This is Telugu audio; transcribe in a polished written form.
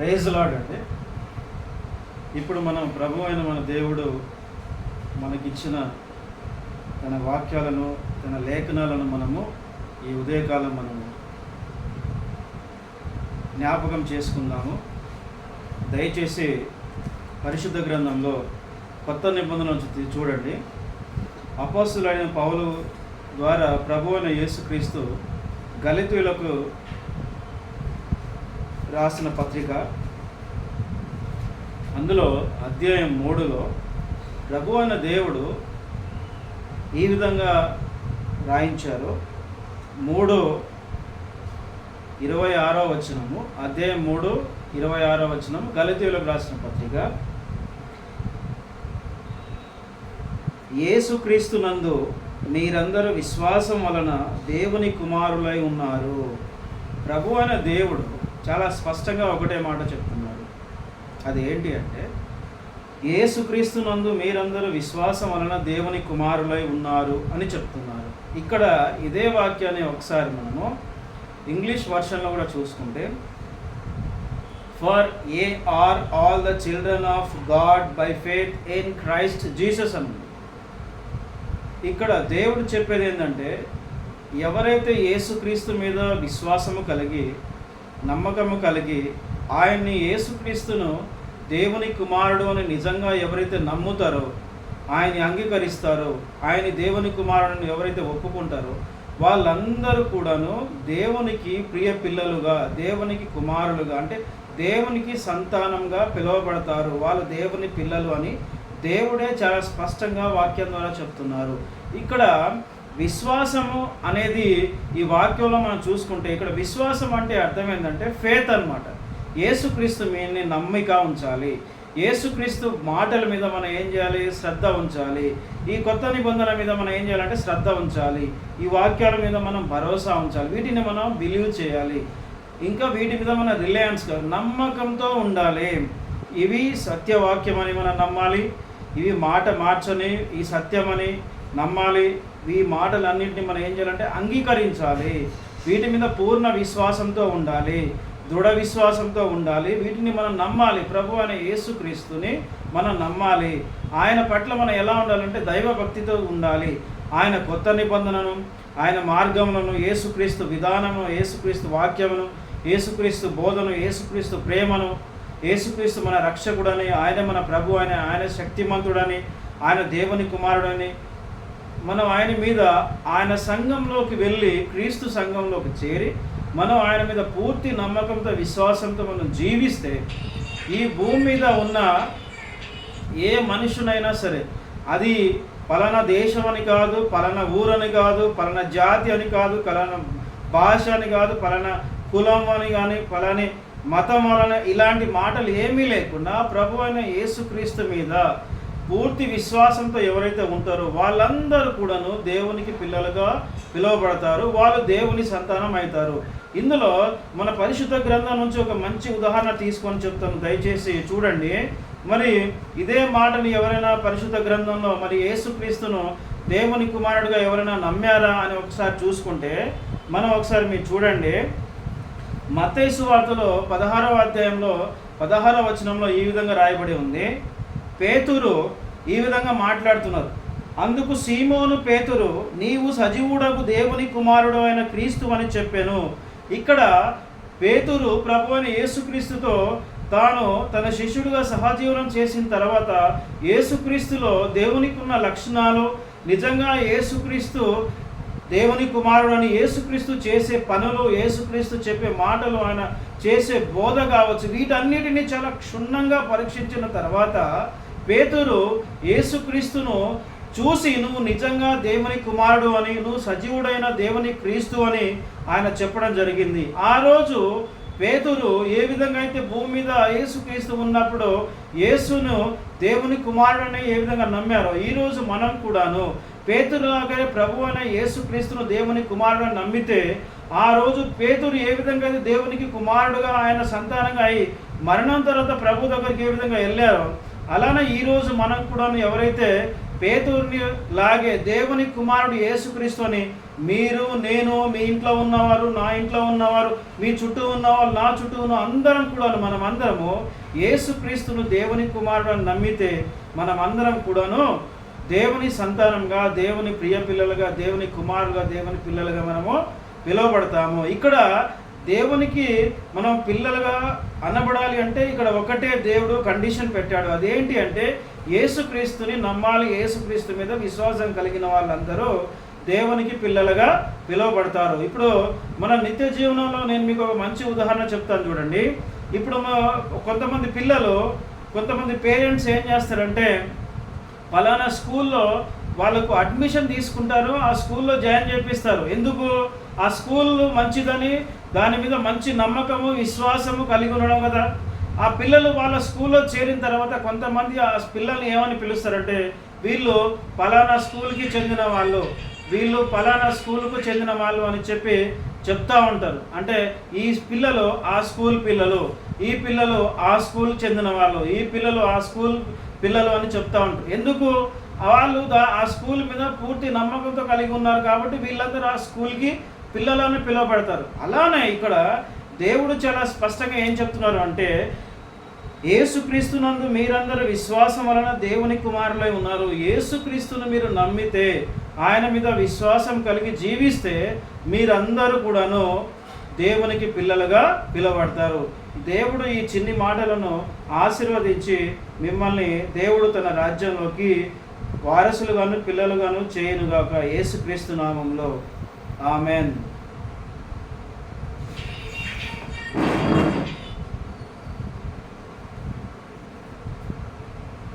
ప్రైజ్ లార్డ్ అండి. ఇప్పుడు మనం ప్రభు అయిన మన దేవుడు మనకిచ్చిన తన వాక్యాలను, తన లేఖనాలను మనము ఈ ఉదయకాలం మనము జ్ఞాపకం చేసుకుందాము. దయచేసి పరిశుద్ధ గ్రంథంలో కొత్త నిబంధన చూడండి. అపోస్తలుడైన పౌలు ద్వారా ప్రభు అయిన యేసుక్రీస్తు గలితీయులకు రాసిన పత్రిక, అందులో అధ్యాయం 3లో ప్రభు అయిన దేవుడు ఈ విధంగా రాయించారు. 3:26 వచనము, అధ్యాయం 3:26 వచనము, గలితీయులకు రాసిన పత్రిక. యేసుక్రీస్తునందు మీరందరూ విశ్వాసం వలన దేవుని కుమారులై ఉన్నారు. ప్రభు అయిన దేవుడు చాలా స్పష్టంగా ఒకటే మాట చెప్తున్నాడు. అది ఏంటి అంటే, యేసుక్రీస్తునందు మీరందరూ విశ్వాసం వలన దేవుని కుమారులై ఉన్నారు అని చెప్తున్నారు. ఇక్కడ ఇదే వాక్యాన్ని ఒకసారి మనము ఇంగ్లీష్ వర్షన్లో కూడా చూసుకుంటే, for ye are all the children of God by faith in Christ Jesus అని. ఇక్కడ దేవుడు చెప్పేది ఏంటంటే, ఎవరైతే యేసుక్రీస్తు మీద విశ్వాసము కలిగి, నమ్మకము కలిగి, ఆయన్ని యేసుక్రీస్తును దేవుని కుమారుడు అని నిజంగా ఎవరైతే నమ్ముతారో, ఆయన్ని అంగీకరిస్తారో, ఆయన దేవుని కుమారుడిని ఎవరైతే ఒప్పుకుంటారో, వాళ్ళందరూ కూడాను దేవునికి ప్రియ పిల్లలుగా, దేవునికి కుమారులుగా, అంటే దేవునికి సంతానంగా పిలువబడతారు. వాళ్ళు దేవుని పిల్లలు అని దేవుడే చాలా స్పష్టంగా వాక్యం ద్వారా చెప్తున్నారు. ఇక్కడ విశ్వాసము అనేది ఈ వాక్యంలో మనం చూసుకుంటే, ఇక్కడ విశ్వాసం అంటే అర్థం ఏంటంటే ఫేత్ అన్నమాట. యేసుక్రీస్తు మీదనే నమ్మిక ఉంచాలి. యేసుక్రీస్తు మాటల మీద మనం ఏం చేయాలి? శ్రద్ధ ఉంచాలి. ఈ కొత్త నిబంధన మీద మనం ఏం చేయాలంటే శ్రద్ధ ఉంచాలి. ఈ వాక్యాల మీద మనం భరోసా ఉంచాలి. వీటిని మనం బిలీవ్ చేయాలి. ఇంకా వీటి మీద మన రిలయన్స్, నమ్మకంతో ఉండాలి. ఇవి సత్యవాక్యం అని మనం నమ్మాలి. ఇవి మాట మార్చని ఈ సత్యమని నమ్మాలి. ఈ మాటలన్నింటినీ మనం ఏం చేయాలంటే అంగీకరించాలి. వీటి మీద పూర్ణ విశ్వాసంతో ఉండాలి, దృఢ విశ్వాసంతో ఉండాలి. వీటిని మనం నమ్మాలి. ప్రభు అనే యేసుక్రీస్తుని మనం నమ్మాలి. ఆయన పట్ల మనం ఎలా ఉండాలంటే దైవ భక్తితో ఉండాలి. ఆయన కొత్త నిబంధనను, ఆయన మార్గములను, యేసుక్రీస్తు విధానము, యేసుక్రీస్తు వాక్యమును, యేసుక్రీస్తు బోధను, యేసుక్రీస్తు ప్రేమను, యేసుక్రీస్తు మన రక్షకుడని, ఆయన మన ప్రభు అని, ఆయన శక్తిమంతుడని, ఆయన దేవుని కుమారుడని మనం ఆయన మీద, ఆయన సంఘంలోకి వెళ్ళి, క్రీస్తు సంఘంలోకి చేరి మనం ఆయన మీద పూర్తి నమ్మకంతో, విశ్వాసంతో మనం జీవిస్తే, ఈ భూమి మీద ఉన్న ఏ మనుషునైనా సరే, అది పలానా దేశం అని కాదు, పలానా ఊరని కాదు, పలానా జాతి అని కాదు, పలానా భాష అని కాదు, పలానా కులం అని కానీ, పలాని మతం వలన, ఇలాంటి మాటలు ఏమీ లేకుండా ప్రభు అయిన యేసుక్రీస్తు మీద పూర్తి విశ్వాసంతో ఎవరైతే ఉంటారో వాళ్ళందరూ కూడాను దేవునికి పిల్లలుగా పిలువబడతారు. వాళ్ళు దేవుని సంతానం అవుతారు. ఇందులో మన పరిశుద్ధ గ్రంథం నుంచి ఒక మంచి ఉదాహరణ తీసుకొని చెప్తాను, దయచేసి చూడండి. మరి ఇదే మాటని ఎవరైనా పరిశుద్ధ గ్రంథంలో మరి యేసుక్రీస్తును దేవుని కుమారుడిగా ఎవరైనా నమ్మారా అని ఒకసారి చూసుకుంటే, మనం ఒకసారి మీరు చూడండి. మత్తయి సువార్తలో 16వ అధ్యాయంలో 16వ వచనంలో ఈ విధంగా రాయబడి ఉంది. పేతురు ఈ విధంగా మాట్లాడుతున్నారు. అందుకు సీమోను పేతురు, నీవు సజీవుడకు దేవుని కుమారుడు అయిన క్రీస్తు అని చెప్పాను. ఇక్కడ పేతురు ప్రభు అయిన యేసుక్రీస్తుతో తాను తన శిష్యుడిగా సహజీవనం చేసిన తర్వాత, యేసుక్రీస్తులో దేవునికి ఉన్న లక్షణాలు, నిజంగా యేసుక్రీస్తు దేవుని కుమారుడు అని, యేసుక్రీస్తు చేసే పనులు, యేసుక్రీస్తు చెప్పే మాటలు, ఆయన చేసే బోధ కావచ్చు, వీటన్నిటిని చాలా క్షుణ్ణంగా పరీక్షించిన తర్వాత పేతురు యేసుక్రీస్తును చూసి, నువ్వు నిజంగా దేవుని కుమారుడు అని, నువ్వు సజీవుడైన దేవుని క్రీస్తు అని ఆయన చెప్పడం జరిగింది. ఆ రోజు పేతురు ఏ విధంగా అయితే భూమి మీద యేసుక్రీస్తు ఉన్నప్పుడు యేసును దేవుని కుమారుడని ఏ విధంగా నమ్మారో, ఈరోజు మనం కూడాను పేతురులాగానే ప్రభు అయిన యేసుక్రీస్తును దేవుని కుమారుడు అని నమ్మితే, ఆ రోజు పేతురు ఏ విధంగా అయితే దేవునికి కుమారుడుగా, ఆయన సంతానంగా అయి మరణం తర్వాత ప్రభు దగ్గరికి ఏ విధంగా వెళ్ళారో, అలానే ఈరోజు మనం కూడా ఎవరైతే పేతురుని లాగే దేవుని కుమారుడు యేసుక్రీస్తు అని మీరు, నేను, మీ ఇంట్లో ఉన్నవారు, నా ఇంట్లో ఉన్నవారు, మీ చుట్టూ ఉన్నవారు, నా చుట్టూ ఉన్న అందరం కూడాను, మనమందరము యేసుక్రీస్తును దేవుని కుమారుడు అని నమ్మితే మనమందరం కూడాను దేవుని సంతానంగా, దేవుని ప్రియ పిల్లలుగా, దేవుని కుమారులుగా, దేవుని పిల్లలుగా మనము పిలువబడతాము. ఇక్కడ దేవునికి మనం పిల్లలుగా అనబడాలి అంటే ఇక్కడ ఒకటే దేవుడు కండిషన్ పెట్టాడు. అదేంటి అంటే యేసుక్రీస్తుని నమ్మాలి. యేసుక్రీస్తు మీద విశ్వాసం కలిగిన వాళ్ళందరూ దేవునికి పిల్లలుగా పిలువబడతారు. ఇప్పుడు మన నిత్య జీవనంలో నేను మీకు ఒక మంచి ఉదాహరణ చెప్తాను చూడండి. ఇప్పుడు కొంతమంది పిల్లలు, కొంతమంది పేరెంట్స్ ఏం చేస్తారంటే పలానా స్కూల్లో వాళ్ళకు అడ్మిషన్ తీసుకుంటారు, ఆ స్కూల్లో జాయిన్ చేపిస్తారు. ఎందుకు? ఆ స్కూల్ మంచిదని, దాని మీద మంచి నమ్మకము, విశ్వాసము కలిగి ఉండడం కదా. ఆ పిల్లలు వాళ్ళ స్కూల్లో చేరిన తర్వాత కొంతమంది ఆ పిల్లల్ని ఏమని పిలుస్తారంటే వీళ్ళు పలానా స్కూల్కి చెందిన వాళ్ళు, వీళ్ళు పలానా స్కూల్కు చెందిన వాళ్ళు అని చెప్తా ఉంటారు. అంటే ఈ పిల్లలు ఆ స్కూల్ పిల్లలు, ఈ పిల్లలు ఆ స్కూల్కి చెందిన వాళ్ళు, ఈ పిల్లలు ఆ స్కూల్ పిల్లలు అని చెప్తా ఉంటారు. ఎందుకు? వాళ్ళు ఆ స్కూల్ మీద పూర్తి నమ్మకంతో కలిగి ఉన్నారు కాబట్టి వీళ్ళందరూ ఆ స్కూల్కి పిల్లలని పిలువబడతారు. అలానే ఇక్కడ దేవుడు చాలా స్పష్టంగా ఏం చెప్తున్నారు అంటే యేసుక్రీస్తునందు మీరందరూ విశ్వాసం వలన దేవుని కుమారులై ఉన్నారు. యేసుక్రీస్తును మీరు నమ్మితే, ఆయన మీద విశ్వాసం కలిగి జీవిస్తే మీరందరూ కూడాను దేవునికి పిల్లలుగా పిలువబడతారు. దేవుడు ఈ చిన్ని మాటలను ఆశీర్వదించి మిమ్మల్ని దేవుడు తన రాజ్యంలోకి వారసులుగాను పిల్లలుగాను చేయునుగాక. యేసుక్రీస్తు నామంలో ఆమెన్.